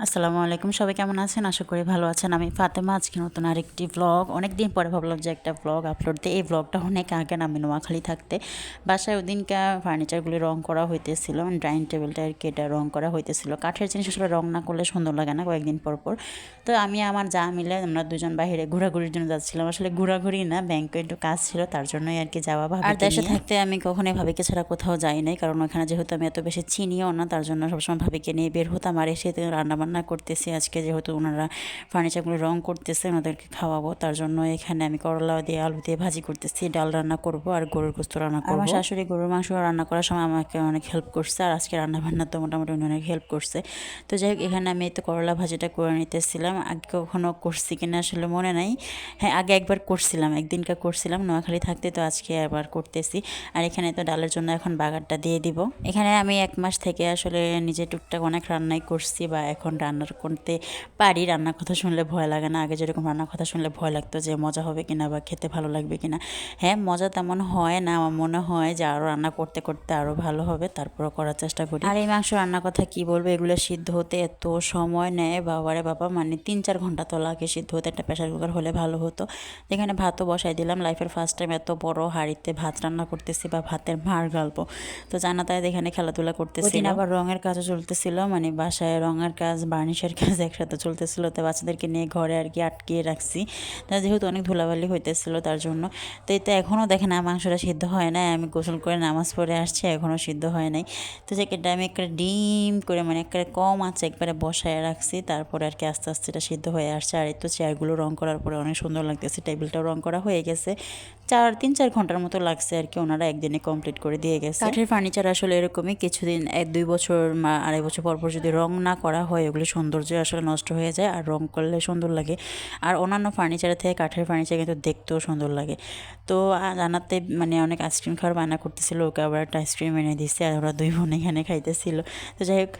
আসসালামু আলাইকুম, সবাই কেমন আছেন? আশা করি ভালো আছেন। আমি ফাতেমা। আজকে নতুন আরেকটি ব্লগ, অনেক দিন পরে ভাবলাম যে একটা ব্লগ আপলোড দিই। এই ব্লগটা অনেক আগে আমি নোয়াখালী থাকতে বাসায় ওদিনকে ফার্নিচারগুলি রং করা হইতেছিল, ডাইনিং টেবিলটা আর কি এটা রং করা হইতেছিল। কাঠের জিনিস আসলে রং না করলে সুন্দর লাগে না কয়েকদিন পর পর। তো আমি আমার যা মিলে আমরা দুজন বাইরে ঘোরাঘুরির জন্য যাচ্ছিলাম। আসলে ঘোরাঘুরি না, ব্যাংকে একটু কাজ ছিল, তার জন্যই আর কি যাওয়া। আর দেশে থাকতে আমি কখনোই ভাবিকে ছাড়া কোথাও যাই নাই, কারণ ওখানে যেহেতু আমি এত বেশি চিনিও না, তার জন্য সবসময় ভাবিকে নিয়ে বের হতাম। আর এসে রান্নাবান্না করতেছি আজকে, যেহেতু ওনারা ফার্নিচারগুলো রং করতেছে, ওনাদেরকে খাওয়াবো, তার জন্য এখানে আমি করলা দিয়ে আলু দিয়ে ভাজি করতেছি, ডাল রান্না করব আর গরুর গোস্ত রান্না করব। আমার শাশুড়ি গরুর মাংস রান্না করার সময় আমাকে অনেক হেল্প করছে, আর আজকে রান্নাবান্না তো মোটামুটি উনি অনেক হেল্প করছে। তো যাই হোক, এখানে আমি তো করলা ভাজিটা করে নিতেছিলাম। আগে কখনো করছি কিনা আসলে মনে নাই। হ্যাঁ, আগে একবার করছিলাম, একদিনকার করছিলাম নোয়াখালী থাকতে, তো আজকে আবার করতেছি। আর এখানে তো ডালের জন্য এখন বাগারটা দিয়ে দিব। এখানে আমি 1 মাস থেকে আসলে নিজে টুকটাক অনেক রান্নাই করছি, বা এখন রান্নার করতে পারি। রান্নার কথা শুনলে ভয় লাগে না। আগে যেরকম রান্নার কথা শুনলে ভয় লাগতো যে মজা হবে কিনা বা খেতে ভালো লাগবে কিনা। হ্যাঁ, মজা তেমন হয় না, আমার মনে হয় যে আরও রান্না করতে করতে আরও ভালো হবে, তারপরও করার চেষ্টা করি। আর এই মাংস রান্নার কথা কি বলবো, এগুলো সিদ্ধ হতে এত সময় নেয়, বাবারে বাবা, মানে 3-4 ঘন্টা তো লাগে সিদ্ধ হতে। একটা প্রেশার কুকার হলে ভালো হতো। যেখানে ভাতও বসাই দিলাম, লাইফের ফার্স্ট টাইম এত বড় হাঁড়িতে ভাত রান্না করতেছি বা ভাতের মার গল্প। তো জানাতায় এখানে খেলাধুলা করতেছি। আবার রঙের কাজও চলতেছিল, মানে বাসায় রঙের কাজ বার্নিশের কাজ একসাথে চলতেছিল। তো বাচ্চাদেরকে নিয়ে ঘরে আর কি আটকিয়ে রাখছি, তা যেহেতু অনেক ধুলাবালি হইতেছিল তার জন্য। তো এতে এখনও দেখেন মাংসটা সিদ্ধ হয় না। আমি গোসল করে নামাজ পড়ে আসছি, এখনও সিদ্ধ হয় নাই। তো যে আমি একটা ডিম করে, মানে একটা কম আছে একবারে বসায় রাখছি, তারপরে আর কি আস্তে আস্তে এটা সিদ্ধ হয়ে আসছে। আর এই তো চেয়ারগুলো রং করার পরে অনেক সুন্দর লাগতেছে, টেবিলটাও রং করা হয়ে গেছে। 3-4 ঘন্টার মতো লাগছে আর কি, ওনারা একদিনে কমপ্লিট করে দিয়ে গেছে। কাঠের ফার্নিচার আসলে এরকমই, কিছুদিন 1-2 বছর 2.5 বছর পর পর যদি রং না করা হয়, ওগুলো সৌন্দর্য আসলে নষ্ট হয়ে যায়, আর রং করলে সুন্দর লাগে। আর অন্যান্য ফার্নিচারের থেকে কাঠের ফার্নিচার কিন্তু দেখতেও সুন্দর লাগে। তো জানাতে মানে অনেক আইসক্রিম খাওয়ার বায়না করতেছিল, ওকে আবার একটা আইসক্রিম এনে দিচ্ছে, আর ওরা 2 বোন এখানে খাইতেছিল। তো যাই হোক,